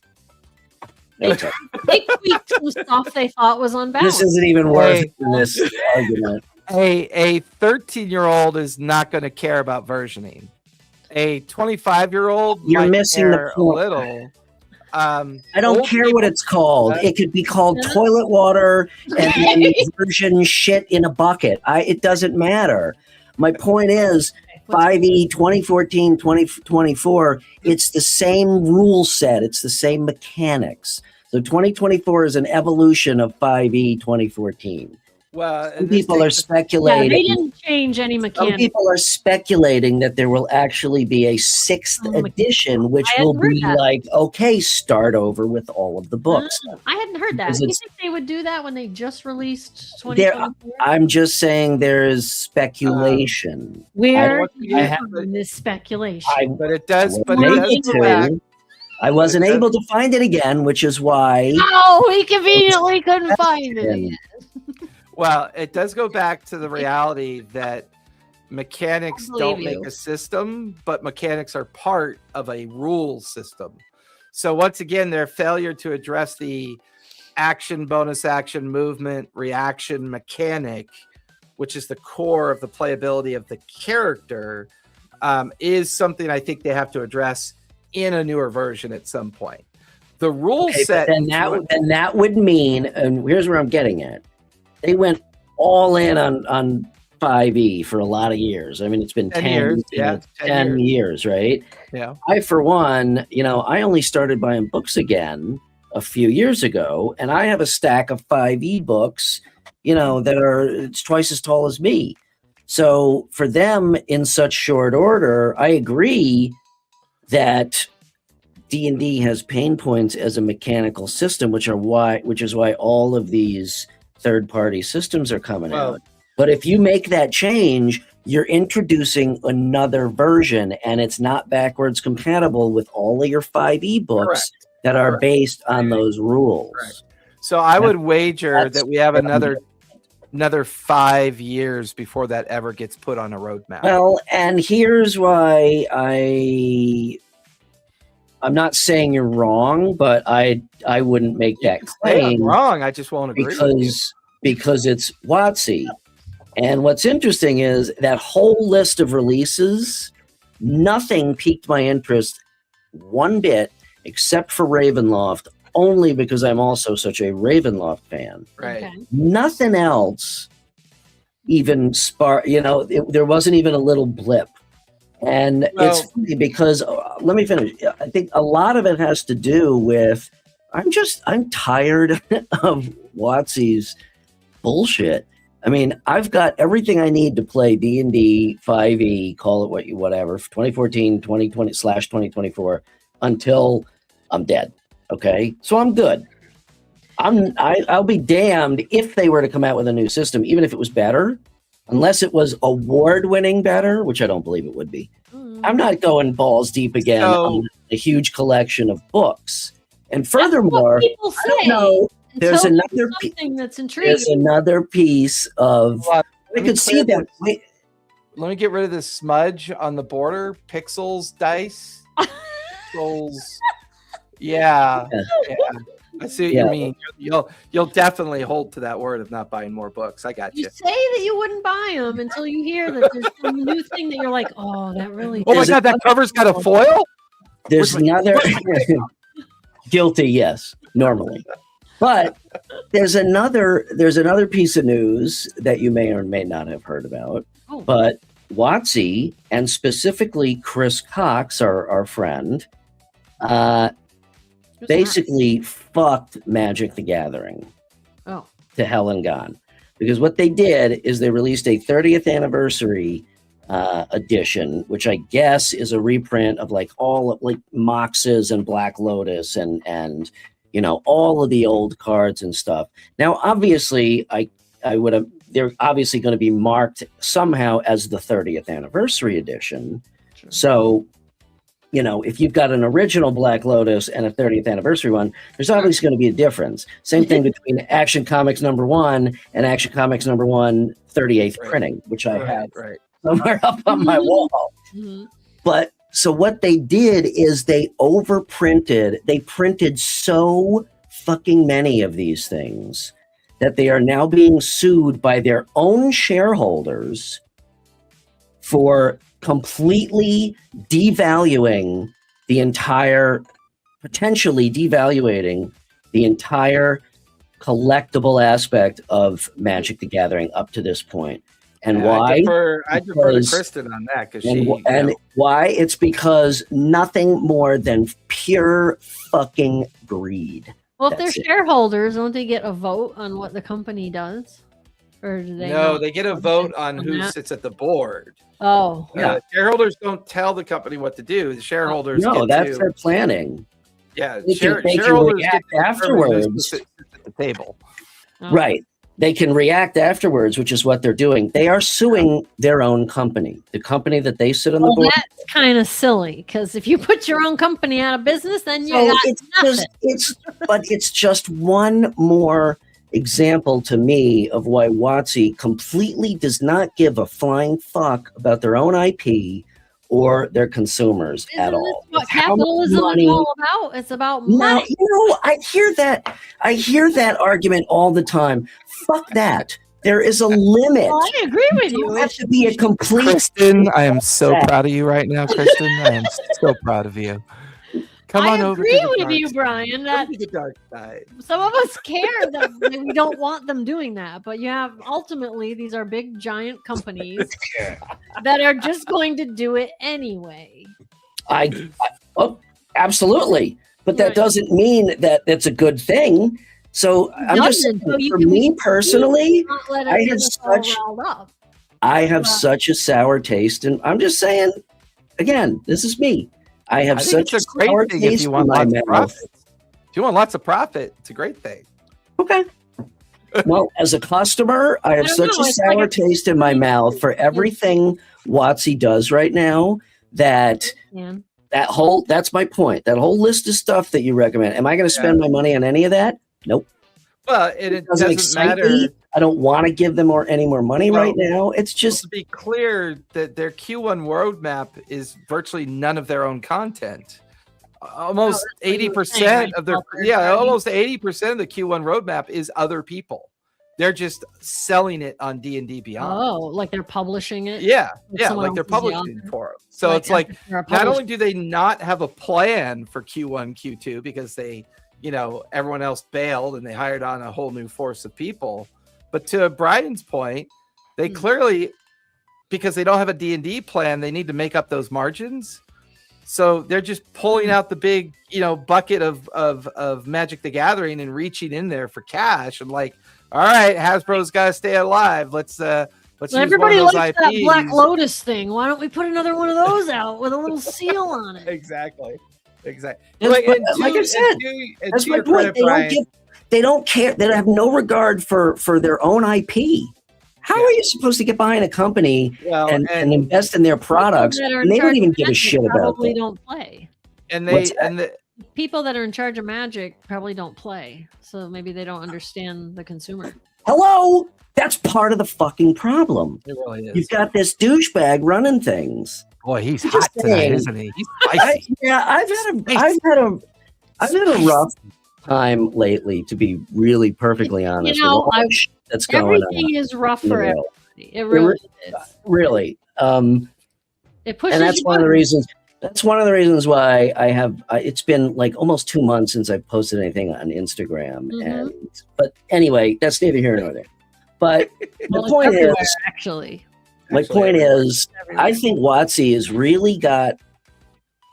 They tweaked some stuff they thought was unbalanced. This isn't even worth this argument. A 13-year-old is not going to care about versioning. A 25-year-old You're might missing the care a point. little. I don't Old care what it's called. It could be called toilet water and then version shit in a bucket. It doesn't matter. My point is 5e 2014 2024, it's the same rule set, it's the same mechanics. So 2024 is an evolution of 5e 2014. Well, Some people are Yeah, speculating. they didn't change any Some mechanics. people are speculating that there will actually be a sixth edition, which I will hadn't heard be that. like, okay, start over with all of the books. I hadn't heard that. Because You it's- think they would do that when they just released There- 2024? I'm just saying there is speculation. Where don't- did you I have- find this speculation? but it does. But it Well, does me go back. I wasn't able to find it again, which is why. Oh, we conveniently couldn't find it. And Well, it does go back to the reality that mechanics I don't believe make you. a system, but mechanics are part of a rule system. So once again, their failure to address the action, bonus action, movement, reaction mechanic, which is the core of the playability of the character, is something I think they have to address in a newer version at some point. The rule okay, set. but then that would mean, and here's where I'm getting at. They went all in on 5e for a lot of years. I mean, it's been 10 10 years, you know, yeah, 10 years, right? Yeah. I, for one, I only started buying books again a few years ago, and I have a stack of 5e books, it's twice as tall as me. So for them in such short order, I agree that D&D has pain points as a mechanical system, which is why all of these third-party systems are coming out. But if you make that change, you're introducing another version, and it's not backwards compatible with all of your 5e books that are based on those rules. Correct. So I would wager that we have another 5 years before that ever gets put on a roadmap. Well, and here's why I'm not saying you're wrong, but I wouldn't make that claim. I'm wrong. I just won't agree with you. Because it's WotC. And what's interesting is that whole list of releases, nothing piqued my interest one bit except for Ravenloft, only because I'm also such a Ravenloft fan. Right. Okay. Nothing else even there wasn't even a little blip. And it's funny because let me finish. I think a lot of it has to do with I'm tired of WotC's bullshit. I mean, I've got everything I need to play D&D 5e, call it whatever, 2014, 2020/2024 until I'm dead. Okay, so I'm good. I'll be damned if they were to come out with a new system, even if it was better, unless it was award-winning better, which I don't believe it would be. I'm not going balls deep again on a huge collection of books. And furthermore, people say. I don't know. There's Until another something that's intriguing. There's another piece of. I could see that. Let me get rid of this smudge on the border. Pixels, dice, pixels. Yeah. I see what you mean. You'll definitely hold to that word of not buying more books. I got you. You say that you wouldn't buy them until you hear that there's some new thing that you're like, oh, that really. Oh my god, that cover's got a foil. There's another. Guilty, yes, normally. But there's another piece of news that you may or may not have heard about. Oh. But WotC, and specifically Chris Cox, our friend, basically fucked Magic the Gathering to hell and gone. Because what they did is they released a 30th anniversary edition, which I guess is a reprint of all of Moxes and Black Lotus and all of the old cards and stuff. Now, obviously, they're obviously going to be marked somehow as the 30th anniversary edition. Sure. So if you've got an original Black Lotus and a 30th anniversary one, there's obviously going to be a difference. Same thing between Action Comics #1 and Action Comics #1 38th printing, which I have somewhere up on my wall. But so what they did is they printed so fucking many of these things that they are now being sued by their own shareholders for completely potentially devaluating the entire collectible aspect of Magic the Gathering up to this point. And why? I defer to Kristen on that why? It's because nothing more than pure fucking greed. Well, if they're shareholders, don't they get a vote on what the company does? Or do they? No, they get a vote on who sits at the board. Oh, yeah. Shareholders don't tell the company what to do. The shareholders that's their planning. Yeah, they shareholders can react afterwards at the table. Oh. Right. They can react afterwards, which is what they're doing. They are suing their own company, the company that they sit on the board. That's kind of silly because if you put your own company out of business, then you got nothing. It's just one more example to me of why WotC completely does not give a flying fuck about their own IP or their consumers at all. Isn't this what capitalism is all about? It's about money. I hear that argument all the time. Fuck that. There is a limit. Well, I agree with you. It has to be a complete. Kristen, I am so proud of you right now, Kristen. I am so proud of you. Come on over. I agree with you, Brian. That the dark side. Some of us care that we don't want them doing that, but ultimately these are big giant companies that are just going to do it anyway. Absolutely, but that doesn't mean that it's a good thing. So I'm just saying, for me personally, I have such a sour taste, and I'm just saying, again, this is me. I have such a sour taste if you want lots of profit. If you want lots of profit, it's a great thing. Okay. Well, as a customer, I have such a sour taste in my mouth for everything WotC does right now that's my point. That whole list of stuff that you recommend. Am I going to spend my money on any of that? Nope. Well, it doesn't matter. Me. I don't want to give them any more money right now. It's just to be clear that their Q1 roadmap is virtually none of their own content. Almost 80% of their almost 80% of the Q1 roadmap is other people. They're just selling it on D&D Beyond. Oh, like they're publishing it? Yeah, like they're publishing it for them. So it's like not only do they not have a plan for Q1, Q2 because they everyone else bailed and they hired on a whole new force of people. But to Brian's point, they clearly, because they don't have a D&D plan, they need to make up those margins. So they're just pulling out the big, bucket of Magic the Gathering and reaching in there for cash. And like, all right, Hasbro's got to stay alive. Let's everybody use one of those likes IPs. that Black Lotus thing. Why don't we put another one of those out with a little seal on it? Exactly. Like I said, that's my point. They don't care. They have no regard for their own IP. How are you supposed to get behind a company and invest in their products? And they don't even give a shit about them. Don't play. And the people that are in charge of Magic probably don't play, so maybe they don't understand the consumer. Hello, that's part of the fucking problem. It really is. You've got this douchebag running things. Boy, he's hot tonight, isn't he? He's spicy. I've had a rough time lately, to be really perfectly honest. That's going on. Everything is rough for everybody. It really is. Really. It pushes. And that's one of the reasons. That's one of the reasons why I have. It's been like almost 2 months since I've posted anything on Instagram. But anyway, that's neither here nor there. But the point is, actually. My point is, I think WotC has really got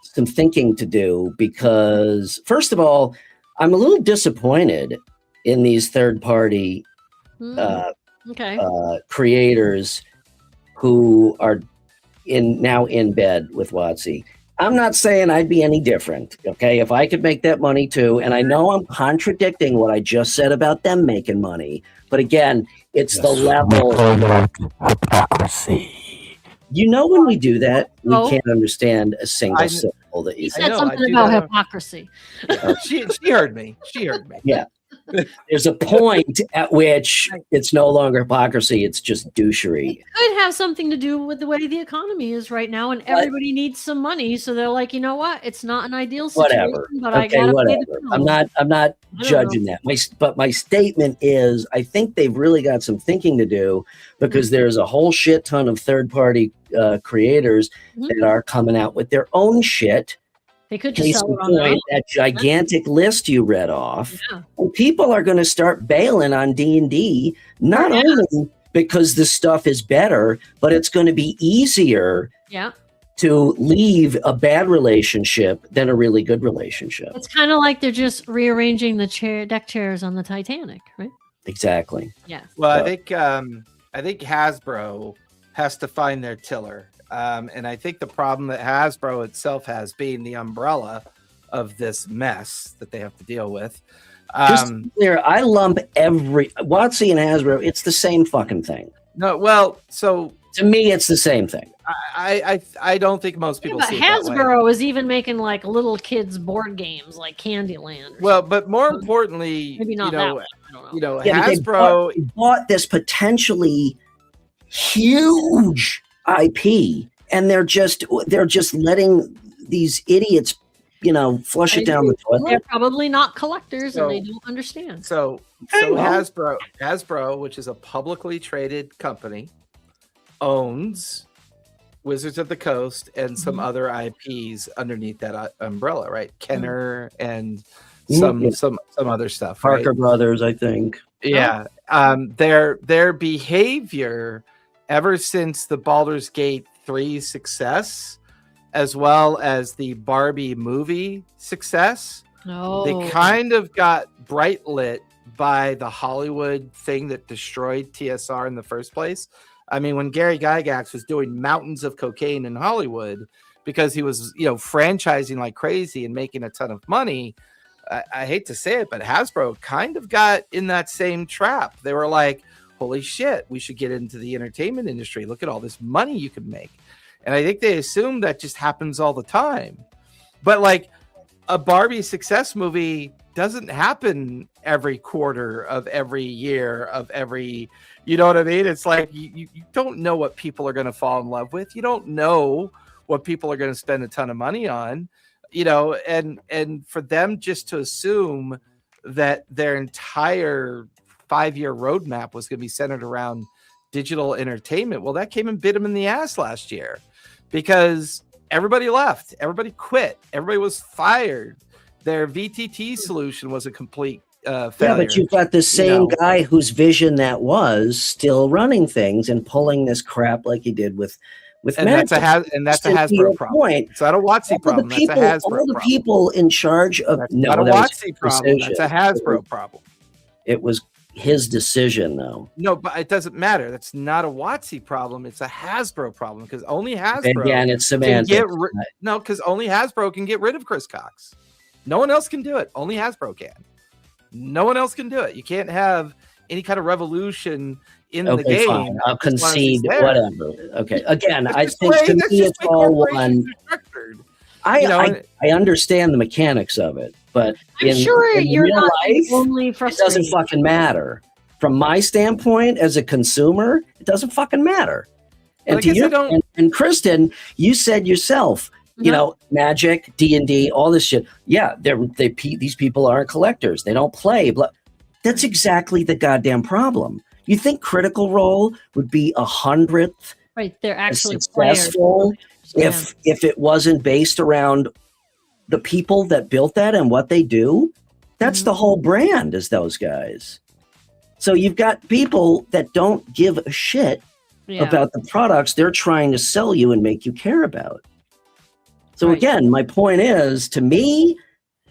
some thinking to do because, first of all, I'm a little disappointed in these third-party creators who are now in bed with WotC. I'm not saying I'd be any different, okay? If I could make that money too, and I know I'm contradicting what I just said about them making money, but again, it's the level of hypocrisy. You know, when we do that, we Oh. can't understand a single I- syllable that you He say. said know, I something do about that. hypocrisy. She heard me. She heard me. Yeah. There's a point at which it's no longer hypocrisy, it's just douchery. It could have something to do with the way the economy is right now, and everybody needs some money. So they're like, you know what? It's not an ideal situation, Whatever. but I Okay, gotta pay whatever. the I'm bill. not don't judging that. But my statement is, I think they've really got some thinking to do, because there's a whole shit ton of third-party creators Mhm. that are coming out with their own shit. They could just Case sell in it on their own. point, that gigantic list you read off. Yeah. And people are going to start bailing on D&D, not only because the stuff is better, but it's going to be easier Yeah. to leave a bad relationship than a really good relationship. It's kind of like they're just rearranging the deck chairs on the Titanic, right? Exactly. Yeah. Well, So- I think Hasbro has to find their tiller, and I think the problem that Hasbro itself has, being the umbrella of this mess that they have to deal with. Just to be clear, I lump every WotC and Hasbro. It's the same fucking thing. No, well, so To me, it's the same thing. I don't think most people But see it that way. Hasbro is even making like little kids board games like Candyland. Well, but more importantly, maybe not you that know, one. I don't know. you know, Yeah, but they Hasbro. bought this potentially huge IP, and they're just letting these idiots, flush it down the They're toilet. probably not collectors So- and they don't understand. So Okay, well. Hasbro, which is a publicly traded company, owns Wizards of the Coast and some Mhm. other IPs underneath that umbrella, right? Kenner and Mhm, yeah. some other stuff. Parker right? Brothers, I think. Yeah. Their behavior ever since the Baldur's Gate 3 success, as well as the Barbie movie success, No. they kind of got bright lit by the Hollywood thing that destroyed TSR in the first place. I mean, when Gary Gygax was doing mountains of cocaine in Hollywood because he was, franchising like crazy and making a ton of money, I hate to say it, but Hasbro kind of got in that same trap. They were like, holy shit, we should get into the entertainment industry. Look at all this money you can make. And I think they assume that just happens all the time. But like a Barbie success movie doesn't happen every quarter of every year of every, you know what I mean? It's like you don't know what people are going to fall in love with. You don't know what people are going to spend a ton of money on, and for them just to assume that their entire 5-year roadmap was going to be centered around digital entertainment. Well, that came and bit them in the ass last year because everybody left, everybody quit, everybody was fired. Their VTT solution was a complete failure. Yeah, but you've got the same guy whose vision that was still running things and pulling this crap like he did with and Magic. that's a To your Hasbro problem. point, It's not a WotC problem. That's a Hasbro all the problem. people in charge of That's not a that was WotC problem. That's a Hasbro problem. It was his decision, though. No, but it doesn't matter. That's not a WotC problem. It's a Hasbro problem because only And Hasbro again, it's can semantics. because only Hasbro can get rid of Chris Cox. No one else can do it. Only Hasbro can. No one else can do it. You can't have any kind of revolution in the game. Fine. I'll as long as he's concede there. whatever. Okay. Again, That's I just think the way- to that's me just it's the way all corporations one. are structured. I understand the mechanics of it, but I'm sure in you're real not the life, only it frustrated. doesn't fucking matter. From my standpoint as a consumer, it doesn't fucking matter. But I And to guess your I don't- and Kristen, you said yourself, Magic, D&D, all this shit. Yeah, these people aren't collectors. They don't play. That's exactly the goddamn problem. You think Critical Role would be 100th Right, they're as actually successful players. if it wasn't based around the people that built that and what they do? That's the whole brand, is those guys. So you've got people that don't give a shit about the products they're trying to sell you and make you care about. So Right. again, my point is, to me,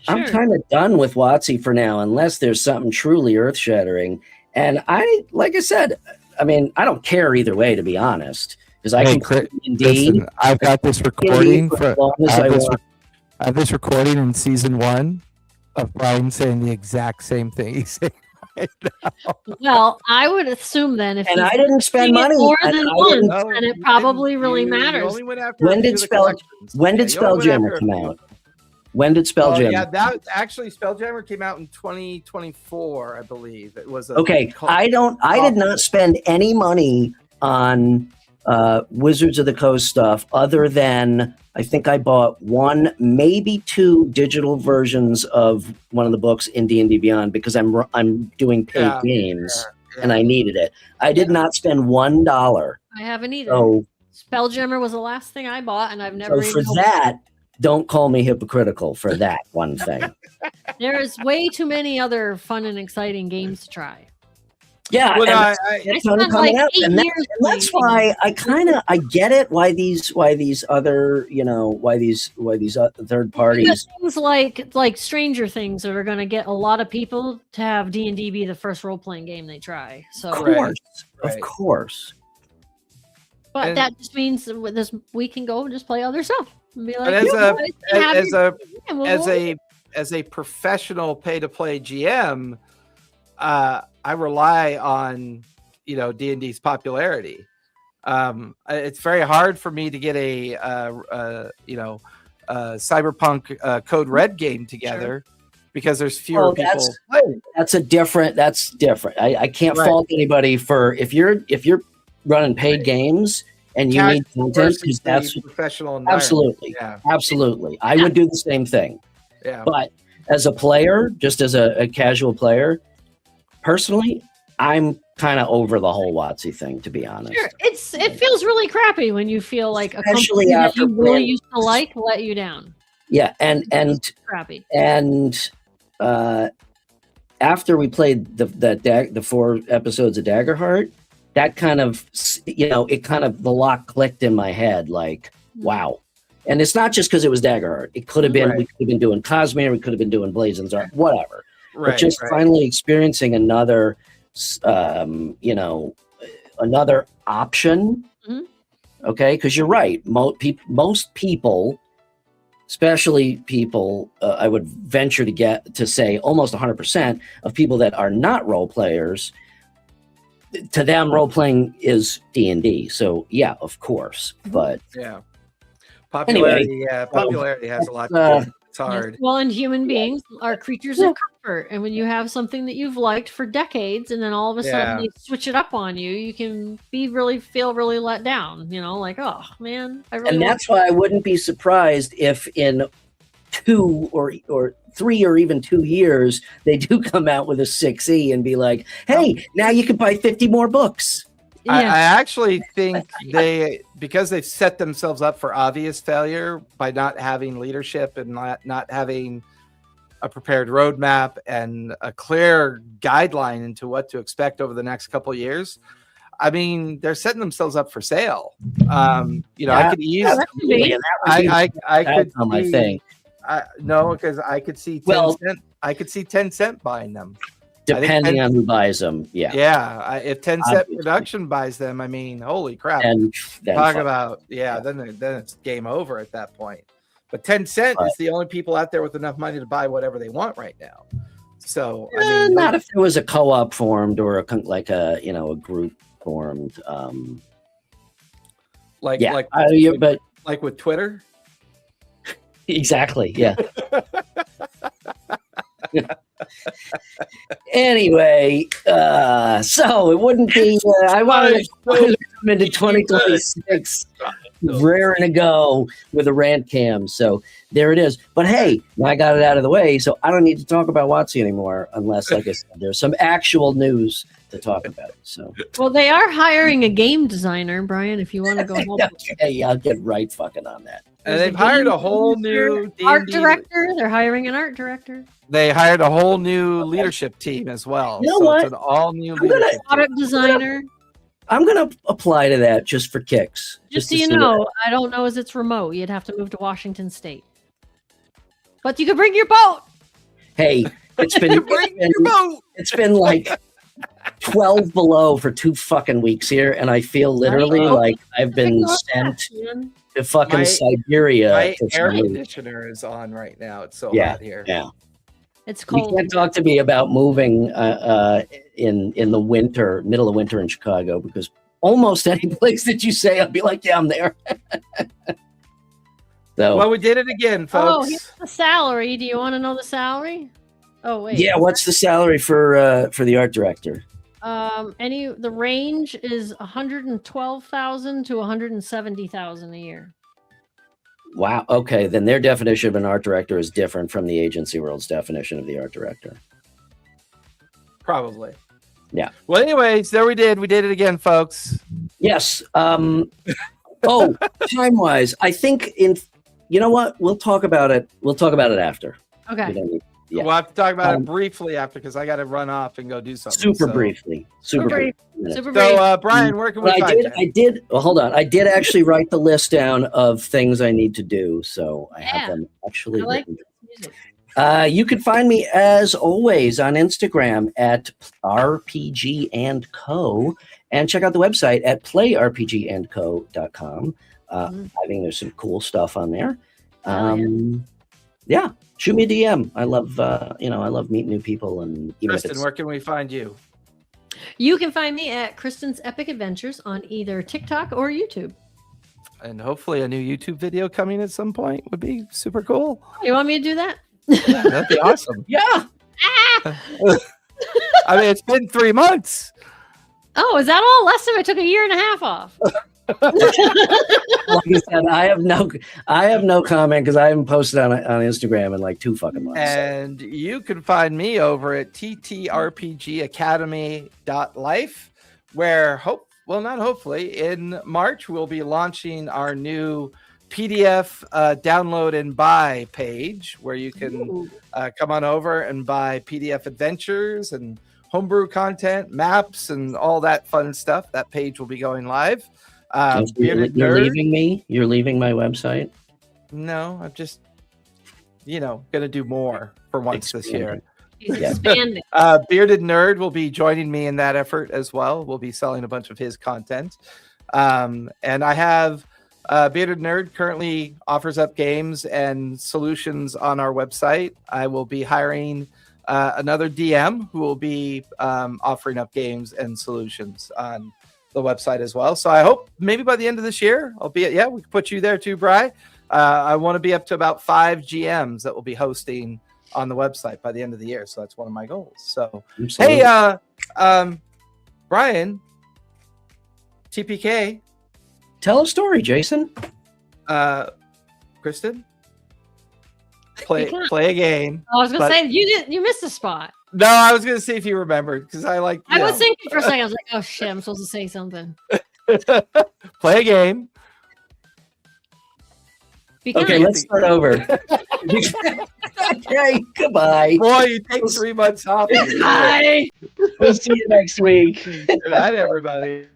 I'm Sure. kind of done with WotC for now, unless there's something truly earth-shattering. And like I said, I mean, I don't care either way, to be honest, because I Hey, can Chris, indeed. Listen, I've got this recording for for as long as I I have this, want. I have this recording in season 1 of Brian saying the exact same thing. He said, right now. Well, I would assume then if And he's I didn't spend doing it money. more I- than I once, didn't- No, then it you probably didn't. really You matters. only went after When a few did of the collections. When did Yeah, you only went Spelljammer after a come few. out? When did Spelljammer? Yeah, that actually Spelljammer came out in 2024, I believe. It was a Okay, I did not spend any money on Wizards of the Coast stuff other than I think I bought one, maybe two digital versions of one of the books in D&D Beyond because I'm doing paid games and I needed it. I did not spend $1. I haven't either. So Spelljammer was the last thing I bought, and I've never for even opened that, don't call me hypocritical for that one thing. There is way too many other fun and exciting games to try. Yeah, Well, and I- it's spent coming like out, 8 and years that's playing why I get it why these other why these third parties. Things like Stranger Things that are going to get a lot of people to have D&D be the first role playing game they try. So, Of Right. course, Right. of course. but And- that just means that with this we can go and just play other stuff and be like, But as "You a guys can have your game, and we'll go." as a professional pay-to-play GM, I rely on D&D's popularity. It's very hard for me to get a cyberpunk Code Red game together because there's fewer people. That's different. I can't Right. fault anybody for if you're running paid games and you need content versus because the that's professional environment. absolutely. Yeah. Absolutely. I would do the same thing. Yeah. But as a player, just as a casual player, personally, I'm kind of over the whole WotC thing, to be honest. Sure, it feels really crappy when you feel like a Especially company that after you really playing- used to like let you down. Yeah, and Crappy. after we played the 4 episodes of Daggerheart, that kind of the lock clicked in my head, like, wow. And it's not just because it was Daggerheart. It could have been we could have been doing Cosmere, we could have been doing Blazon's Art, whatever. But just finally experiencing another another option. Mhm. Okay, because you're right. Most people, especially people, I would venture to say almost 100% of people that are not role players, to them role playing is D&D. So yeah, of course. But Yeah. Popularity, Anyway, popularity has a lot to do with it. It's hard. Well, and human beings are creatures of comfort. And when you have something that you've liked for decades and then all of a sudden they switch it up on you, you can feel really let down, like, oh man, I really and that's why I wouldn't be surprised if in 2 or 3 or even 2 years they do come out with a 6E and be like, hey, now you can buy 50 more books. I actually think because they've set themselves up for obvious failure by not having leadership and not having a prepared roadmap and a clear guideline into what to expect over the next couple of years. I mean, they're setting themselves up for sale. I could easily, I could on my thing. No, because I could see 10 cent. I could see 10 Cent buying them. Depending on who buys them, yeah. If 10 Cent Production buys them, I mean, holy crap! And Talk about then it's game over at that point. But 10 Cent is the only people out there with enough money to buy whatever they want right now. So I mean, not if there was a co-op formed or a group formed. like with Twitter. Exactly. Yeah. Anyway, so it wouldn't be. I wanted to come into 2026 raring to go with a rant cam. So there it is. But hey, now I got it out of the way, so I don't need to talk about WotC anymore, unless, like I said, there's some actual news to talk about. So well, they are hiring a game designer, Brian. If you want to go help, okay, I'll get right fucking on that. And they've hired a whole new art director. They're hiring an art director. They hired a whole new leadership team as well. You know what? It's an all new leadership product designer. I'm gonna apply to that just for kicks. Just so you know, I don't know as it's remote. You'd have to move to Washington State, but you could bring your boat. Hey, it's been like 12 below for 2 fucking weeks here, and I feel literally like I've been sent to fucking Siberia. My air conditioner is on right now. It's so hot here. Yeah. It's You cold. can't talk to me about moving in the winter, middle of winter in Chicago, because almost any place that you say, I'll be like, yeah, I'm there. So, Well, we did it again, Oh, folks. here's the salary. Do you want to know the salary? Oh wait. yeah, what's the salary for the art director? The range is 112,000 to 170,000 a year. Wow. Okay, then their definition of an art director is different from the agency world's definition of the art director. Probably. Yeah. Well, anyways, there we did. We did it again, folks. Yes. Oh, time-wise, I think you know what? We'll talk about it. We'll talk about it after. Okay. We don't need- Yeah. We'll have to talk about it briefly after because I got to run off and go do something. Super so. briefly. Super brief. Minutes. Super brief. So, Brian, where can we But find you? I did. Well, hold on. I did actually write the list down of things I need to do, so I have them actually I like written. music. You can find me as always on Instagram at RPG and Co. And check out the website at playrpgandco.com. I think there's some cool stuff on there. Yeah, shoot me a DM. I love I love meeting new people, and even if Kristen, it's where can we find you? You can find me at Kristen's Epic Adventures on either TikTok or YouTube. And hopefully a new YouTube video coming at some point would be super cool. You want me to do that? Yeah, that'd be awesome. yeah. Ah! I mean, it's been 3 months. Oh, is that all? Last time I took a year and a half off. Like I said, I have no comment because I haven't posted on Instagram in like 2 fucking months. And you can find me over at ttrpgacademy.life, where not hopefully, in March we'll be launching our new PDF download and buy page where you can come on over and buy PDF adventures and homebrew content, maps, and all that fun stuff. That page will be going live. You're leaving me? You're leaving my website? No, I'm just, gonna do more for once this year. He's expanding. Bearded Nerd will be joining me in that effort as well. We'll be selling a bunch of his content. And I have Bearded Nerd currently offers up games and solutions on our website. I will be hiring another DM who will be offering up games and solutions on the website as well. So I hope maybe by the end of this year, we can put you there too, Bri. I want to be up to about 5 GMs that will be hosting on the website by the end of the year. So that's one of my goals. So, Absolutely. Hey, Brian, TPK. Tell a story, Jason. Kristen, play a game. I was gonna say you missed a spot. No, I was gonna see if you remembered because I was thinking for a second. I was like, oh shit, I'm supposed to say something. play a game. Okay, let's start over. Okay, goodbye. Boy, you take 3 months off. Bye. We'll see you next week. Good night, everybody.